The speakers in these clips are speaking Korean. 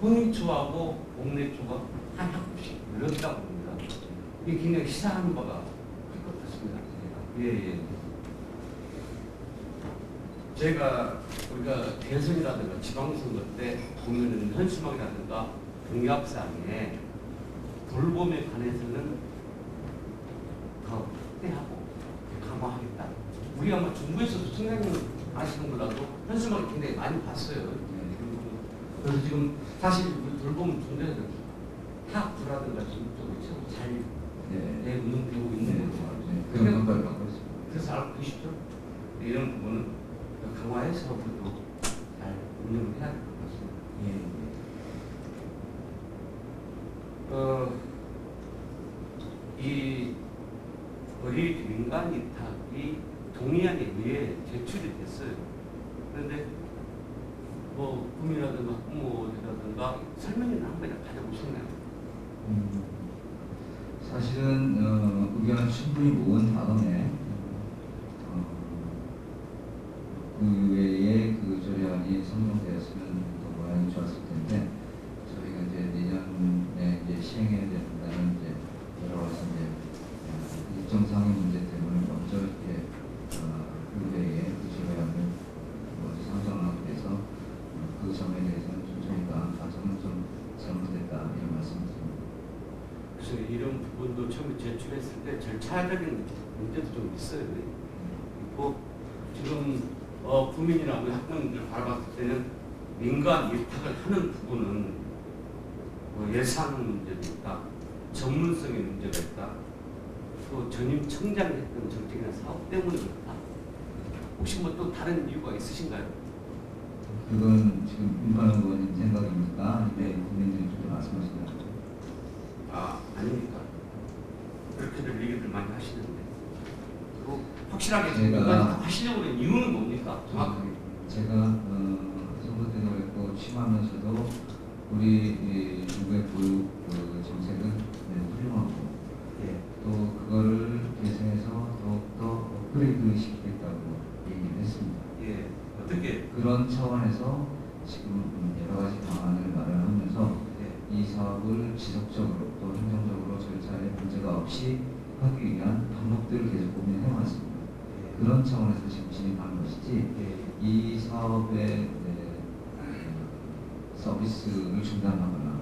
홍익초하고 옥내초가 한 학급씩 늘었다고 봅니다. 이게 굉장히 시사하는 바가 클 것 같습니다. 예. 제가 우리가 대선이라든가 지방선거 때 보면은 현수막이라든가 공약사항에 돌봄에 관해서는 더 확대하고 강화하겠다. 우리 아마 정부에서도 청장님 아시는 걸라도 현수막을 굉장히 많이 봤어요. 그래서 지금 사실 우리 돌봄 존재는 타학부라든가 전국적으로 잘 운영되고 있는 거죠. 그런 것까지 갖고 있습니다. 그래서 알고 계시죠? 이런 부분은 강화해서 우리도 잘 운영을 해야 될 것 같습니다. 이 어린이 민간 위탁이 동의안에 의해 제출이 됐어요. 그런데 뭐 국민이라든가 학부모라든가 설명이나 한 번이나 가져보셨나요? 사실은 의견을 충분히 모은 다음에 그 외에 그 조례안이 선정되었으면 더 모양이 좋았을 텐데 저희가 이제 내년에 이제 시행해야 된다는 이제 여러 가지 이제 일정상의 문제 때문에 먼저 이렇게 그 외에 그 조례안을 먼저 상정하게 돼서 그 점에 대해서는 좀 저희가 과정은 좀 잘못됐다 이런 말씀드립니다. 그래서 이런 부분도 처음에 제출했을 때 절차적인 문제도 좀 있어요. 있고 지금 국민이나 우리 학부모님들 바라봤을 때는 민간 위탁을 하는 부분은 예산 문제도 있다, 전문성의 문제가 있다, 또 전임 청장이 했던 정책이나 사업 때문에 그렇다. 혹시 뭐 또 다른 이유가 있으신가요? 그건 지금 윤관 의원님 생각입니까? 아니면 국민들이 좀 말씀하시나요? 아닙니까? 그렇게들 얘기들 많이 하시는데 그리고 확실하게 제가 하시려고 하는 이유는 뭡니까? 정확하게 제가 선거 때도 그랬고 취임하면서도 우리 정부의 보육 정책은 훌륭하고 또 그거를 개선해서 더욱더 업그레이드 시키겠다고 얘기를 했습니다. 어떻게 그런 차원에서 지금 여러 가지 방안을 마련하면서 이 사업을 지속적으로 또 행정적으로 절차에 문제가 없이 하기 위한 방법들을 계속 고민해 왔습니다. 그런 차원에서 지금 진행하는 것이지 이 사업의 서비스를 중단하거나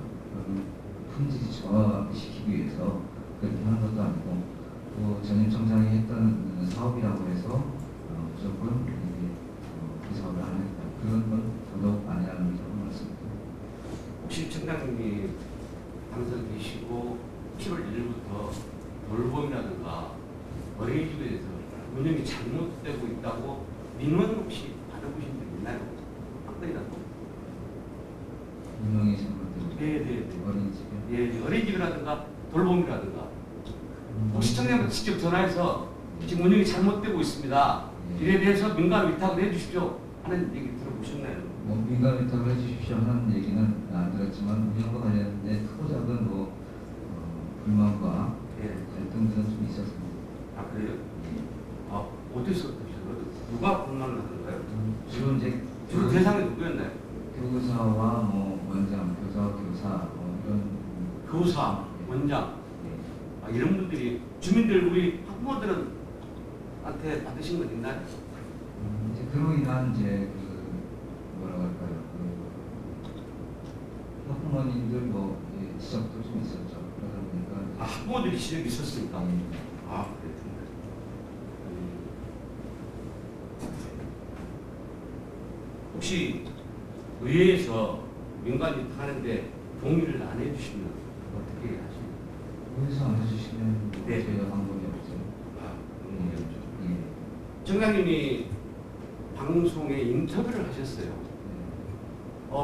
품질이 저하시키기 위해서 그렇게 하는 것도 아니고 또 전임 청장이 했던 사업이라고 해서 무조건 그 사업을 안 했다. 그런 건 더더욱 아니라는 점을 말씀드립니다. 혹시 청장님이 당선되시고 7월 1일부터 돌봄이라든가 어린이집에 대해서 운영이 잘못되고 있다고 민원 혹시 받아보신 적 있나요? 한 건이라도? 운영이 잘못되고 네. 어린이집에? 어린이집이라든가 돌봄이라든가 시청자분 직접 전화해서 지금 운영이 잘못되고 있습니다. 이에 대해서 민간 위탁을 해주십시오 하는 얘기 들어보셨나요? 민간 위탁을 해주십시오 하는 얘기는 안 들었지만 운영과 관련된 크고 작은 불만과 갈등들은 좀 있었습니다. 그래요? 어디서 드셨어요? 누가 불만을 하던가요? 주로 이제 주로 대상이 누구였나요? 교사와 원장, 교사 이런 교사, 원장 이런 분들이 주민들 우리 학부모들은 한테 받으신 건 있나요? 이제 그로 인한 이제 뭐라고 할까요? 학부모님들 지적도 좀 있었죠. 그러다 보니까 학부모들이 지적이 있었습니까? 그랬군요. 혹시 의회에서 민간 위탁하는데 동의를 안 해주시면 어떻게 하십니까? 의회에서 안 해주시면 저희가 방법이 없죠. 방법이 없죠. 청장님이 방송에 인터뷰를 하셨어요.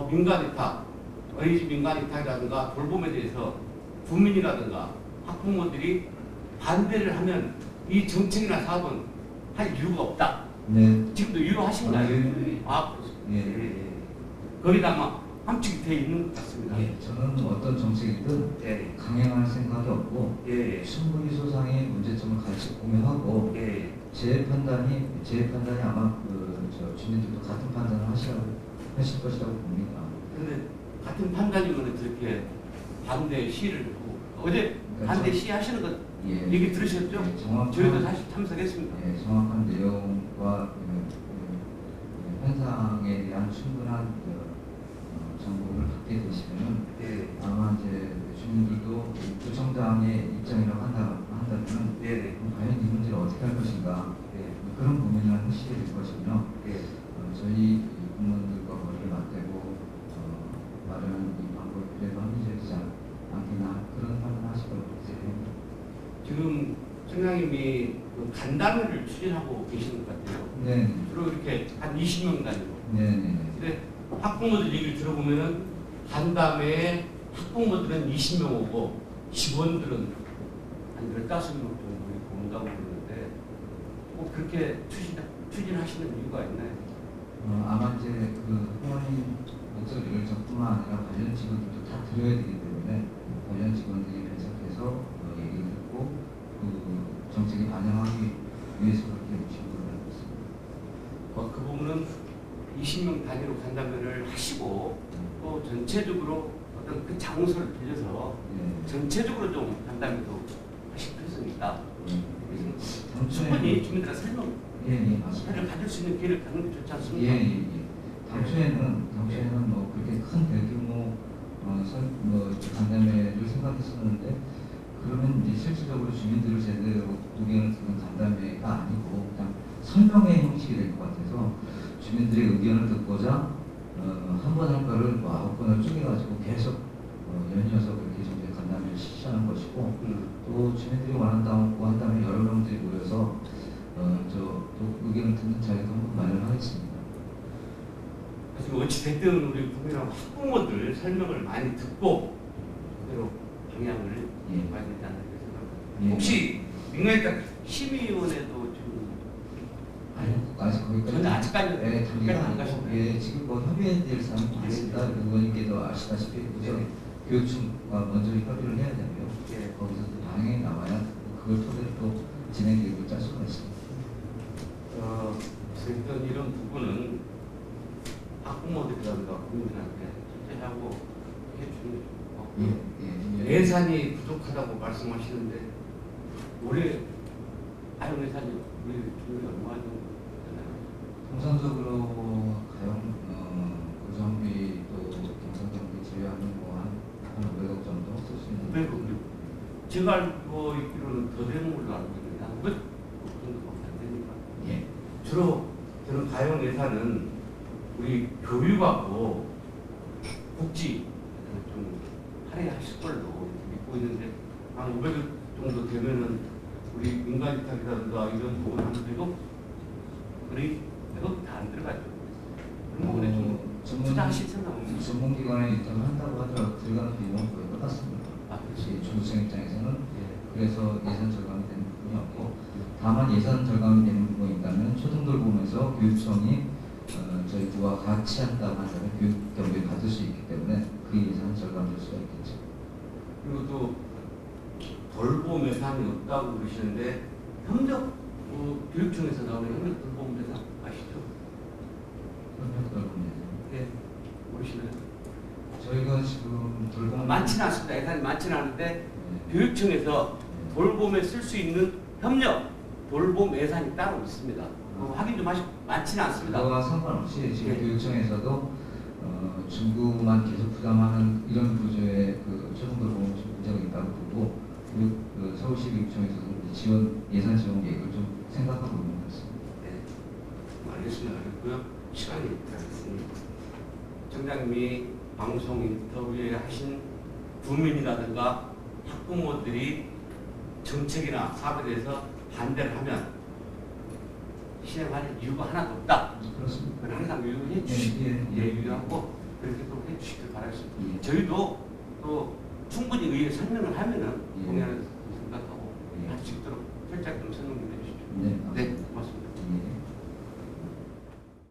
민간 위탁, 어린이집 민간 위탁이라든가 돌봄에 대해서 국민이라든가 학부모들이 반대를 하면 이 정책이나 사업은 할 이유가 없다. 지금도 유효하신가요? 거기다 아마 함축이 되어 있는 것 같습니다. 저는 어떤 정책이든 강행할 생각이 없고 충분히 소상의 문제점을 같이 공유하고 제 판단이 아마 주민들도 같은 판단을 하실 것이라고 봅니다. 그런데 같은 판단이면 저렇게 반대 시위를 하고 어제 반대 시위 하시는 거 예. 얘기 들으셨죠? 정확한- 저희도 사실 참석했습니다. 예, 정확한 내용과 현상에 대한 충분한 정보를 갖게 되시면은 네. 아마 이제 주민들도 구청장의 입장이라고 한다면 네네. 과연 이 문제를 어떻게 할 것인가 네. 그런 고민을 하시게 될 것이며 네. 저희 공무원들과 머리를 맞대고 마련한 이 방법이 그래도 합리적이지 않겠나 그런 판단을 하실 거라고 생각합니다. 지금 청장님이 그 간담회를 추진하고 계시는 것 같아요. 네, 주로 이렇게 한 20명 단위로. 네, 네. 근데 학부모들 얘기를 들어보면은 간담회에 학부모들은 20명 오고 직원들은 한 15명 정도 이렇게 온다고 그러는데 꼭 그렇게 추진하시는 이유가 있나요? 아마 이제 그 부모님 목소리를 저뿐만 아니라 관련 직원들도 다 들어야 되기 때문에 관련 직원들이 배석해서 얘기를 듣고 그 정책에 반영하기 위해서 그렇게 모신 걸로 알고 있습니다. 그 부분은 20명 단위로 간담회를 하시고 또 전체적으로 어떤 그 장소를 빌려서 네. 전체적으로 좀 간담회도 하실 필요성이 있다. 충분히 당초에 주민들한테 설명 예, 맞습니다. 를 가질 수 있는 기회를 갖는 게 좋지 않습니까? 예, 예, 예. 당초에는 뭐 그렇게 큰 대규모 간담회를 생각했었는데 그러면 이제 실질적으로 주민들을 제대로 의견을 듣는 간담회가 아니고 그냥 설명회 형식이 될 것 같아서 주민들의 의견을 듣고자 한 번 할 거를 뭐 9번을 쪼개가지고 계속 연이어서 그렇게 이제 간담회를 실시하는 것이고 또 주민들이 원한다고 한다면 여러 명들이 모여서 또 의견을 듣는 자리도 한번 마련하겠습니다. 지금 어찌됐든 우리 국민하고 학부모들 설명을 많이 듣고 그대로 방향을 예. 봐야 되지 않을까 생각합니다. 예. 혹시 민간일단 심의위원회도 지금 아직 거기까지 전혀 아직까지 네, 거기까지 안 단계가 가셨나요? 예, 지금 뭐 협의해야 될 사항이 많습니다. 의원님께도 아시다시피 우선 네. 교육청과 먼저 협의를 해야 되고요. 예. 거기서 또 반응이 나와야 그걸 토대로 또 진행 계획을 짤 수가 있습니다. 일단 이런 부분은 학부모들이라든가 국민들한테 실제하고 해주는 게 좋고 예산이 부족하다고 말씀하시는데 올해 가용 예산이 우리 주민이 얼마 정도 되나요? 통상적으로 가용 고정비 또 경상경비 제외하면 뭐한 500억 정도 쓸 수 있는 500억. 제가 알고 있기로는 더 되는 걸로 알고 있는데 한 500억 정도밖에 안 되니까. 예. 주로 저는 가용 예산은 우리 교육하고 복지 좀 할애하실 걸로 믿고 있는데 한 500억 정도 되면은 우리 민간위탁이라든가 이런 부분 하는데도 우리 100억 다 안 들어가죠. 그런 부분에 좀 투자하실 생각은 전문기관에 입장을 한다고 하더라도 들어가는 비용은 거의 똑같습니다. 그렇지. 중소형 입장에서는 예. 그래서 예산 절감이 되는 부분이 없고 다만 예산 절감이 되는 부분이 있다면 초등돌봄에서 교육청이 저희 부와 같이 한다고 한다면 교육 경비를 받을 수 있기 때문에 그 예산 절감될 수가 있겠죠. 그리고 또 돌봄 예산이 없다고 그러시는데 협력 교육청에서 나오는 협력 돌봄 예산 아시죠? 협력 돌봄 예산. 네. 모르시나요? 저희가 지금 돌봄 많지는 않습니다. 예산이 많지는 않은데 네. 교육청에서 돌봄에 쓸 수 있는 협력 돌봄 예산이 따로 있습니다. 확인 좀 하시고 많지는 않습니다. 그거와 상관없이 지금 네. 교육청에서도 중구만 계속 부담하는 이런 구조의 그 초등돌봄 문제가 있다고 보고 그 서울시 교육청에서도 지원 예산 지원 계획을 좀 생각하고 있는 것 같습니다. 네. 알겠습니다. 알겠고요. 시간이 있습니다. 청장님이 방송 인터뷰에 하신 국민이라든가 학부모들이 정책이나 사업에 대해서 반대를 하면 실행할 이유가 하나도 없다. 그렇습니다. 그건 항상 유의해 주시기 유의하고 그렇게 또 해주시길 바라겠습니다. 예. 저희도 또 충분히 의회 설명을 하면은 예. 공연을 생각하고 예. 할 수 있도록 철저하게 좀 설명 좀 해주십시오. 네, 네, 고맙습니다.